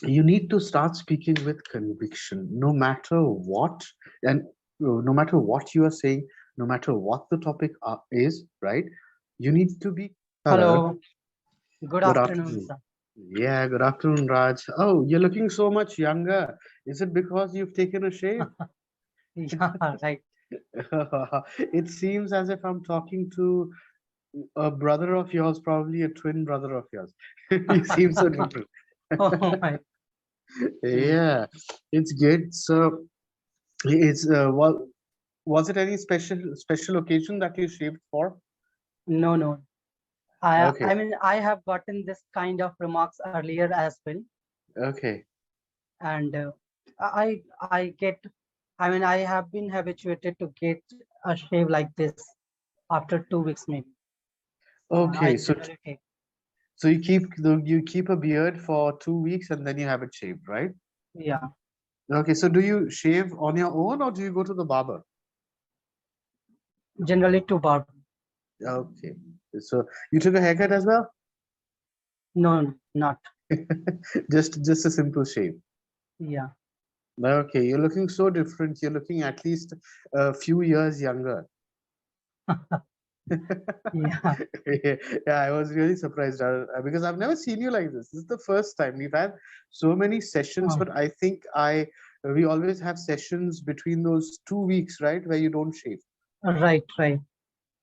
you need to start speaking with conviction, no matter what, and no matter what you are saying, no matter what the topic is, right? You need to be. Hello, Hello, good good afternoon, afternoon. sir. Yeah, good afternoon, Raj. Oh, you're looking so much younger. Is it because you've taken a shave? Yeah, right. It seems as if I'm talking to a brother of yours, probably a twin brother of yours. You seem so different. Oh my. Mm. Yeah, it's good. So, it's was it any special occasion that you shaved for? No, no. I Okay, I mean I have gotten this kind of remarks earlier as well, okay, and I get. I mean I have been habituated to get a shave like this after 2 weeks maybe. okay. I So, generally take. so you keep a beard for 2 weeks and then you have it shaved, right? Yeah, Okay. So, do you shave on your own or do you go to the barber? generally to barber. Okay. So, you took a haircut as well? No, no, not. Just a simple shave. Yeah, Okay, you're looking so different. You're looking at least a few years younger. yeah. Yeah, I was really surprised because I've never seen you like this. This is the first time we've had so many sessions, Oh, but I think I we always have sessions between those 2 weeks, right, where you don't shave. right, right.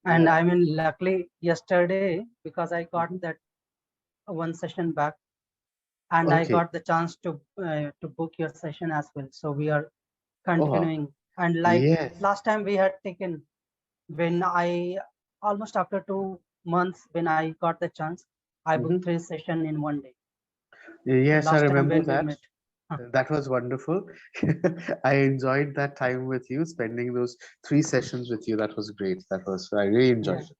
And Yeah. I mean, luckily yesterday because I got Mhm. that one session back, and I Okay. got the chance to book your session as well. So we are Oh, continuing. And like yes. last time we had taken, when I almost after 2 months when I got the chance, I booked Hmm. 3 session in one day. Yes, I Last time remember when we that. met. Huh. That was wonderful. I enjoyed that time with you, spending those 3 sessions with you. That was great. I really enjoyed Yeah, it.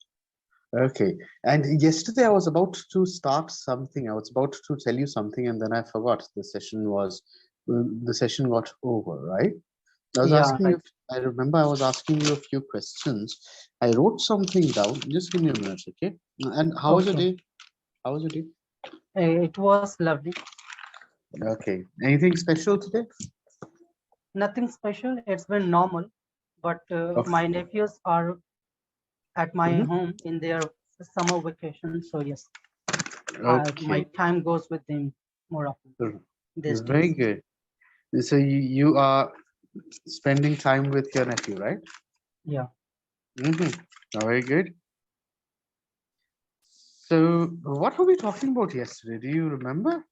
Okay. And yesterday I was about to start something. I was about to tell you something, and then I forgot. The session got over, right? I was yeah, asking you. right. I remember I was asking you a few questions. I wrote something down. Just give me a minute, okay? And how was your Okay. day? How was your day? It was lovely. Okay. Anything special today? Nothing special. It's been normal. But Okay. my nephews are at my Mhm. home in their summer vacation. So yes, my Okay. time goes with them more often R- these Very days. good. So you are spending time with your nephew, right? Yeah. Very good. So what were we talking about yesterday? Do you remember?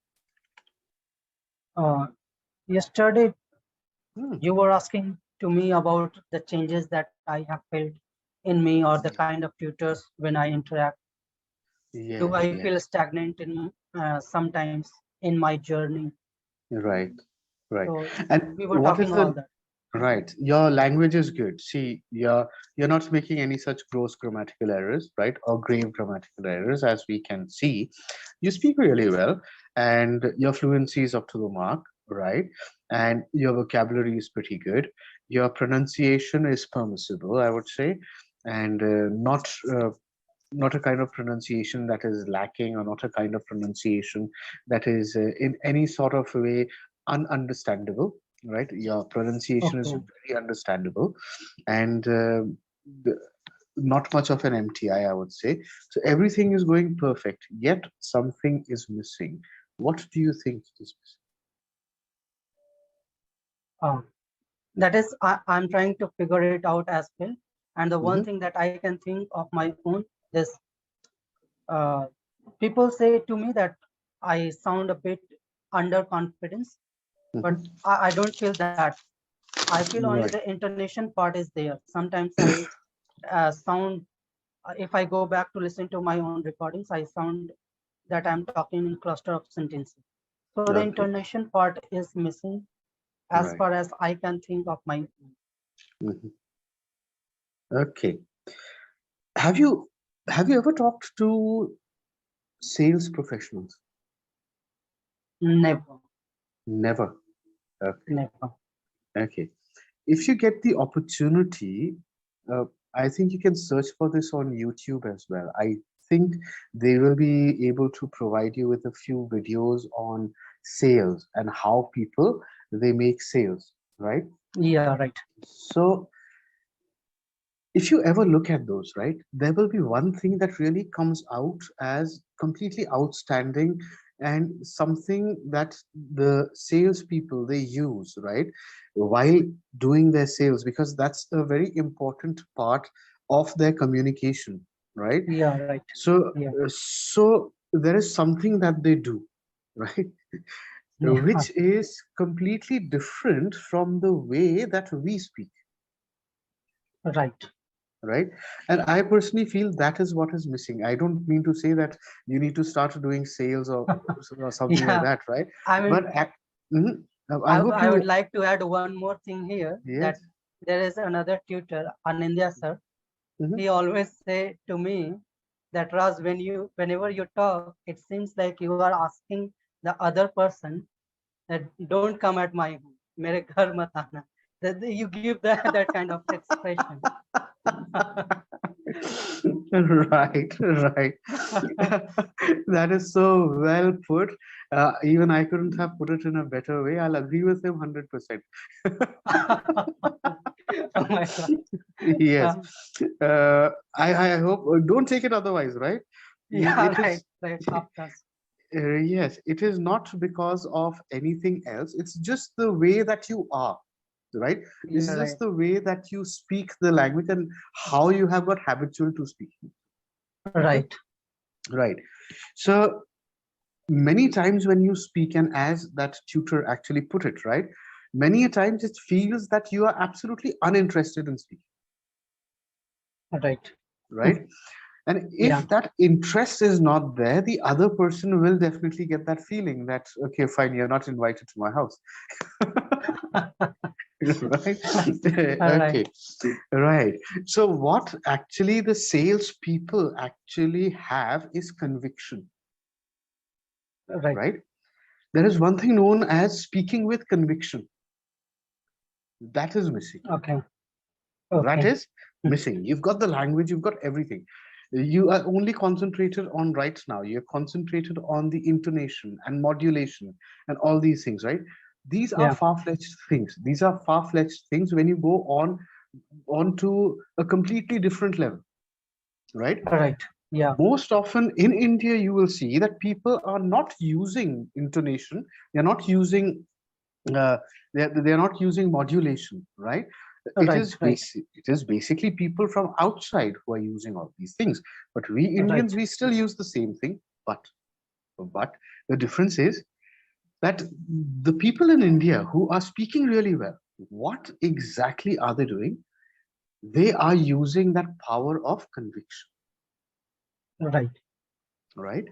Uh, Yesterday, Hmm. you were asking to me about the changes that I have felt in me or the kind of tutors when I interact. Do Yes, I feel yes. stagnant in sometimes in my journey? Right, right. So And we were what talking is all the that. right? Your language is good. See, you're not making any such gross grammatical errors, right? Or grave grammatical errors, as we can see. You speak really well, and your fluency is up to the mark, right? And your vocabulary is pretty good. Your pronunciation is permissible, I would say, and not a kind of pronunciation that is lacking, or not a kind of pronunciation that is in any sort of way ununderstandable, right? Your pronunciation is Okay. very understandable, and the- not much of an MTI, I would say. So everything is going perfect, yet something is missing. What do you think is Uh, that is, I'm trying to figure it out as well. And the one missing? thing that I can think of my own is uh, people say to me that I sound a bit underconfidence, but Hmm. I don't feel that. I feel only the Right. intonation part is there. Sometimes I sound, if I go back to listen to my own recordings, I sound that I'm talking in cluster of sentences. So the Okay. intonation part is missing as Right. far as I can think of my Hmm. Okay. Have you ever talked to sales professionals? never, Never. Okay. never. Okay. If you get the opportunity, uh, I think you can search for this on YouTube as well. I think they will be able to provide you with a few videos on sales and how people they make sales, right? Yeah, right. So if you ever look at those, right, there will be one thing that really comes out as completely outstanding and something that the salespeople they use, right, while doing their sales, because that's a very important part of their communication, right? Yeah, right. So, Yeah, so there is something that they do, right, yeah, which is completely different from the way that we speak, right. right? And I personally feel that is what is missing. I don't mean to say that you need to start doing sales or something like Yeah, that, right? I But mean, mhm. I hope I would you, like to add one more thing here, that yes. there is another tutor, Anindya sir. Mhm. He always say to me that Raj, whenever you talk, it seems like you are asking the other person that don't come at my home, mere ghar mat aana. That you give that kind of expression. Right, right. That is so well put. Even I couldn't have put it in a better way. I'll agree with him 100%. Oh my God. Yes. Uh, I hope, don't take it otherwise, right? yeah, It right, is, right, of course. yes, it is not because of anything else. It's just the way that you are, right? It's You're right, just the way that you speak the language and how you have got habitual to speak. Okay, right, right. So many times when you speak, and as that tutor actually put it, right, many a times it feels that you are absolutely uninterested in speaking, right. right? And Yeah, if that interest is not there, the other person will definitely get that feeling that, okay, fine, you're not invited to my house. Right? all right, Okay, right. So what actually the sales people actually have is conviction, right. right? There is one thing known as speaking with conviction. That is missing. Okay, That okay. is missing. You've got the language, you've got everything. You are only concentrated on right now. You're concentrated on the intonation and modulation and all these things, right? These are Yeah, far-fetched things. These are far-fetched things when you go on to a completely different level, right? all right. Yeah, Most often in India, you will see that people are not using intonation. They're not using uh, they're not using modulation, right? It right, is right, basic. It is basically people from outside who are using all these things. But we Indians, right. we still use the same thing. But the difference is that the people in India who are speaking really well, what exactly are they doing? They are using that power of conviction, Right. right?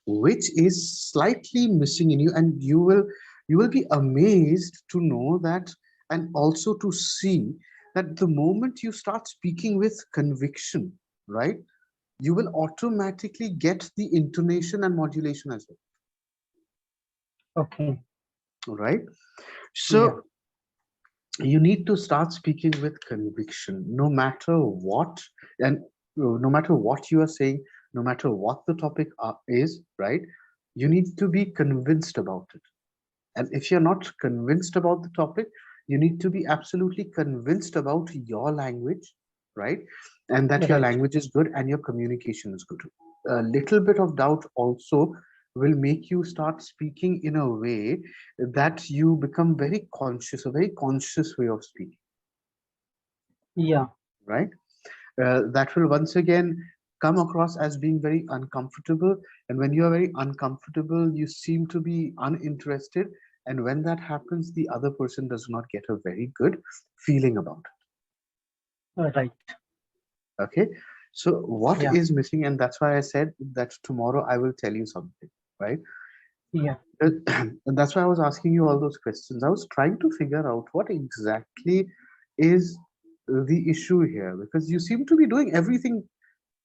Which is slightly missing in you, and you will be amazed to know that, and also to see that the moment you start speaking with conviction, right, you will automatically get the intonation and modulation as Okay. well, right? Yeah. So you need to start speaking with conviction, no matter what, and no matter what you are saying, no matter what the topic is, right? You need to be convinced about it. And if you're not convinced about the topic, you need to be absolutely convinced about your language, right? And that your Right. language is good and your communication is good. A little bit of doubt also will make you start speaking in a way that you become very conscious, a very conscious way of speaking, Yeah. right? That will once again come across as being very uncomfortable. And when you are very uncomfortable, you seem to be uninterested. And when that happens, the other person does not get a very good feeling about Right. it. Okay. So, what Yeah. is missing? And that's why I said that tomorrow I will tell you something, right? Yeah. And that's why I was asking you all those questions. I was trying to figure out what exactly is the issue here, because you seem to be doing everything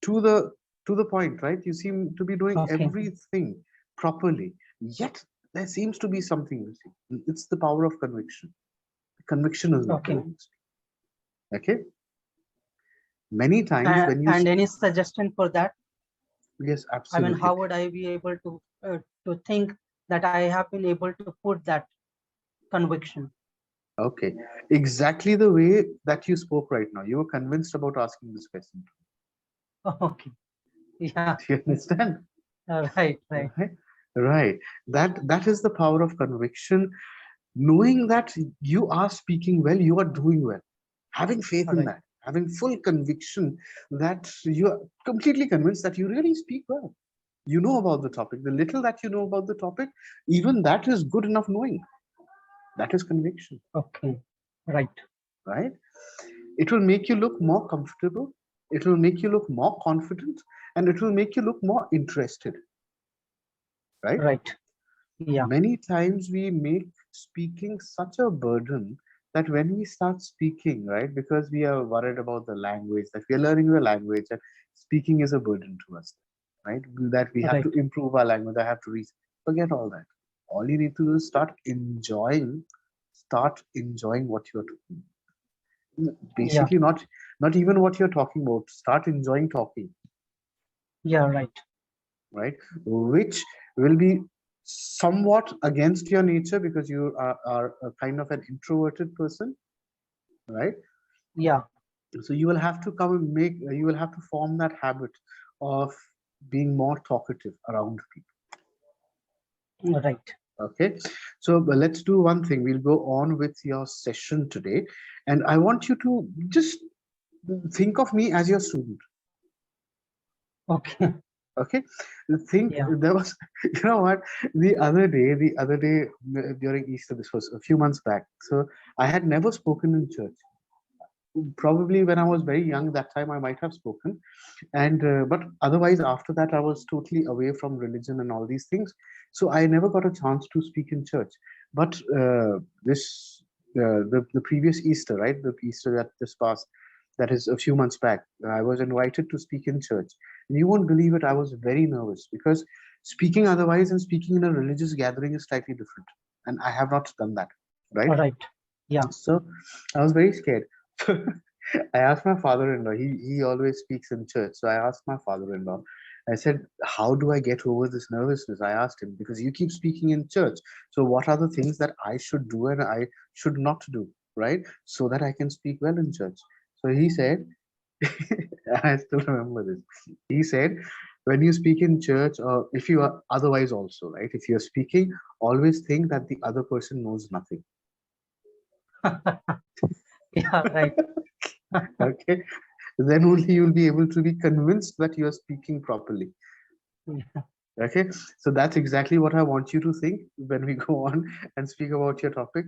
to the point, right? You seem to be doing Okay. everything properly, yet there seems to be something missing. It's the power of conviction. Conviction is not Okay. there. Okay, many times when you And any suggestion for that? yes, I mean, absolutely. how would I be able to think that I have been able to put that conviction. Okay, exactly the way that you spoke right now. You were convinced about asking this question. Okay. Yeah. Do you understand? Right. Right. Right, right. That is the power of conviction. Knowing that you are speaking well, you are doing well. Having faith in Right. that, having full conviction that you are completely convinced that you really speak well. You know about the topic. The little that you know about the topic, even that is good enough knowing. That is conviction, Okay. Right. right? It will make you look more comfortable. It will make you look more confident, and it will make you look more interested, right? Right. Yeah. Many times we make speaking such a burden that when we start speaking, right, because we are worried about the language, that we are learning the language, and speaking is a burden to us, right? That we have to Right. improve our language, I have to read. Forget all that. All you need to do is start enjoying what you're talking. Yeah. Basically, not even what you're talking about. Start enjoying talking, Yeah. Right. right? Which will be somewhat against your nature because you are a kind of an introverted person, right? Yeah. So you will have to you will have to form that habit of being more talkative around people. Right. Okay, so let's do one thing. We'll go on with your session today, and I want you to just think of me as your student. Okay. Okay, think Yeah. there was, you know what, the other day during Easter, this was a few months back. So I had never spoken in church. Probably when I was very young, that time I might have spoken, and but otherwise after that I was totally away from religion and all these things. So I never got a chance to speak in church. But this the previous Easter, right, the Easter that just passed, that is a few months back, I was invited to speak in church, and you won't believe it, I was very nervous because speaking otherwise and speaking in a religious gathering is slightly different, and I have not done that, right? Right. Yeah. So I was very scared. I asked my father-in-law. He always speaks in church. So I asked my father-in-law. I said, "How do I get over this nervousness?" I asked him, because you keep speaking in church. So what are the things that I should do and I should not do, right? So that I can speak well in church. So he said, and I still remember this. He said, when you speak in church, or if you are otherwise also, right? If you're speaking, always think that the other person knows nothing. Yeah. Right. Okay, then only you'll be able to be convinced that you are speaking properly. Yeah. Okay, so that's exactly what I want you to think when we go on and speak about your topic.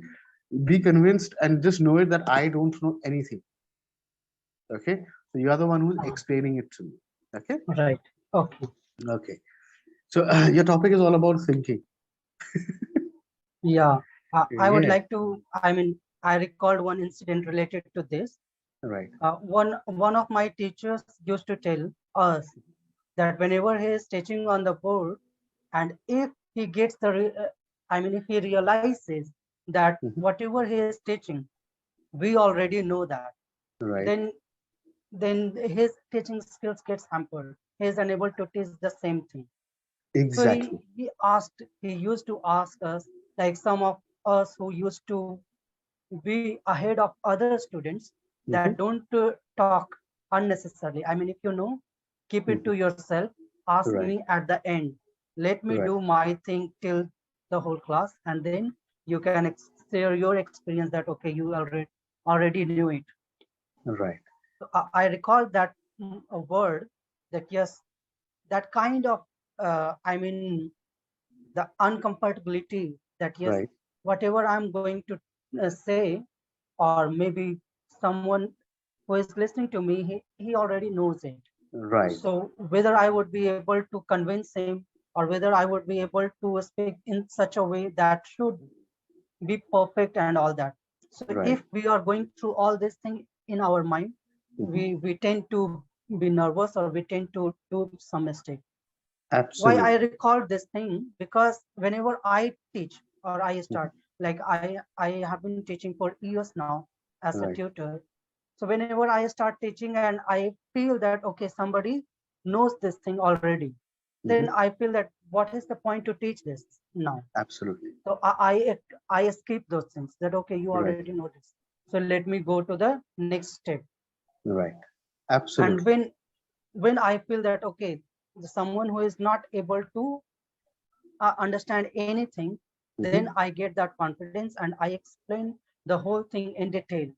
Be convinced and just know it that I don't know anything. Okay, so you are the one who's explaining it to me. Okay, Right. Okay. okay, so your topic is all about thinking. Yeah. I would Yeah, like to, I mean, I recalled one incident related to this. right. One of my teachers used to tell us that whenever he is teaching on the board, and if he gets I mean, if he realizes that Mhm. whatever he is teaching, we already know that, Right, then his teaching skills gets hampered. He is unable to teach the same thing. So exactly. he used to ask us, like some of us who used to be ahead of other students, that Hmm. don't talk unnecessarily. I mean, if you know, keep it Hmm. to yourself. Ask Right, me at the end. Let me right, do my thing till the whole class, and then you can share your experience that okay, you already knew it. right, So I recall that a word that yes, that kind of I mean the uncomfortability that yes, right, whatever I'm going to say, or maybe someone who is listening to me, he already knows it. right, So whether I would be able to convince him, or whether I would be able to speak in such a way that should be perfect and all that. So right. if we are going through all these things in our mind, Hmm. we tend to be nervous, or we tend to do some mistake. Why I Absolutely. recall this thing? Because whenever I teach or I Mhm. start, like I have been teaching for years now as a Right. tutor. So whenever I start teaching and I feel that okay, somebody knows this thing already, then Hmm. I feel that what is the point to teach this now? Absolutely. So I skip those things, that okay, you Right. already know this. So let me go to the next step. Right. And Absolutely. when I feel that okay, someone who is not able to understand anything, then Mhm. I get that confidence and I explain the whole thing in detail.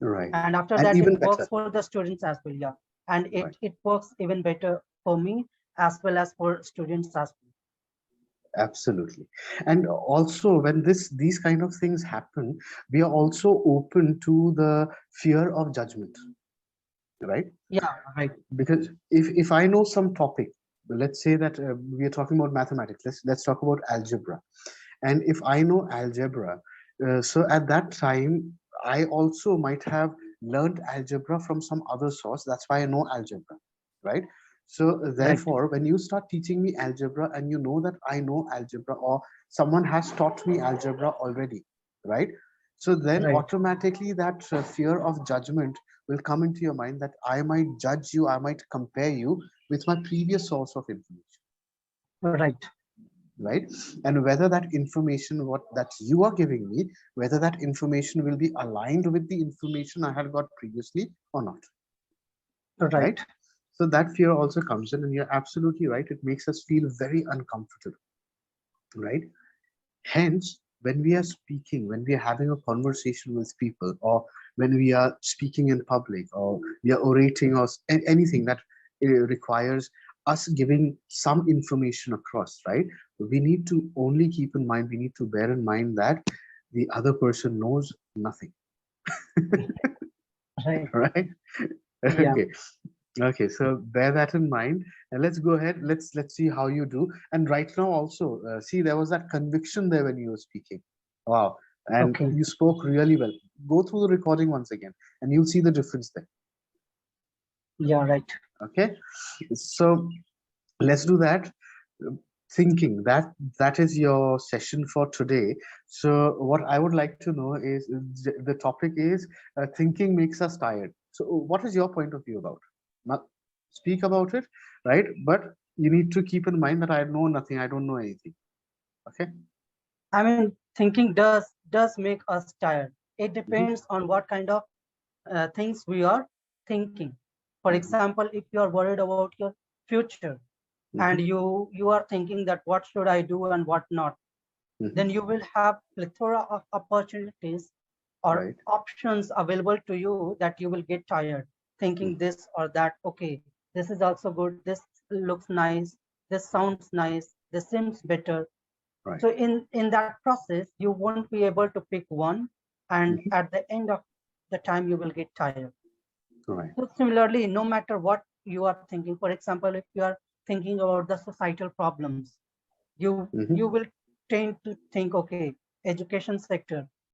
Right. And after And that, it even works better. for the students as well. Yeah. And Right. it works even better for me as well as for students as Absolutely. And also when these kind of things happen, we are also open to the fear of judgment, right? well. Yeah, right. Because if I know some topic, let's say that we are talking about mathematics, let's talk about algebra. And if I know algebra, so at that time I also might have learned algebra from some other source. That's why I know algebra, right? So Right. therefore, when you start teaching me algebra and you know that I know algebra, or someone has taught me algebra already, right? So then Right. automatically that fear of judgment will come into your mind, that I might judge you, I might compare you with my previous source of information, Right. right? And whether that information what that you are giving me, whether that information will be aligned with the information I had got previously or not, right? Right. So that fear also comes in, and you're absolutely right, it makes us feel very uncomfortable, right? Hence, when we are speaking, when we are having a conversation with people, or when we are speaking in public, or we are orating, or anything that requires us giving some information across, right? We need to only keep in mind, we need to bear in mind that the other person knows nothing, Right. right? Yeah. Okay. Okay, so bear that in mind, and let's go ahead. Let's see how you do. And right now, also, see, there was that conviction there when you were speaking. Wow, and Okay. you spoke really well. Go through the recording once again, and you'll see the difference there. Yeah. Right. Okay, so let's do that. Thinking that is your session for today. So what I would like to know is the topic is thinking makes us tired. So what is your point of view about it? Now, speak about it, right? But you need to keep in mind that I know nothing, I don't know anything. Okay. I mean, thinking does make us tired. It Hmm. depends on what kind of things we are thinking. For Hmm. example, if you are worried about your future and Hmm. you are thinking that what should I do and what not, then Hmm. you will have plethora of opportunities or Right. options available to you that you will get tired thinking Hmm. this or that. Okay, this is also good. This looks nice. This sounds nice. This seems better. Right. So in that process, you won't be able to pick one, and Hmm. at the end of the time, you will get tired. Right. So similarly, no matter what you are thinking, for example, if you are thinking about the societal problems, you Hmm. will tend to think, okay, education sector,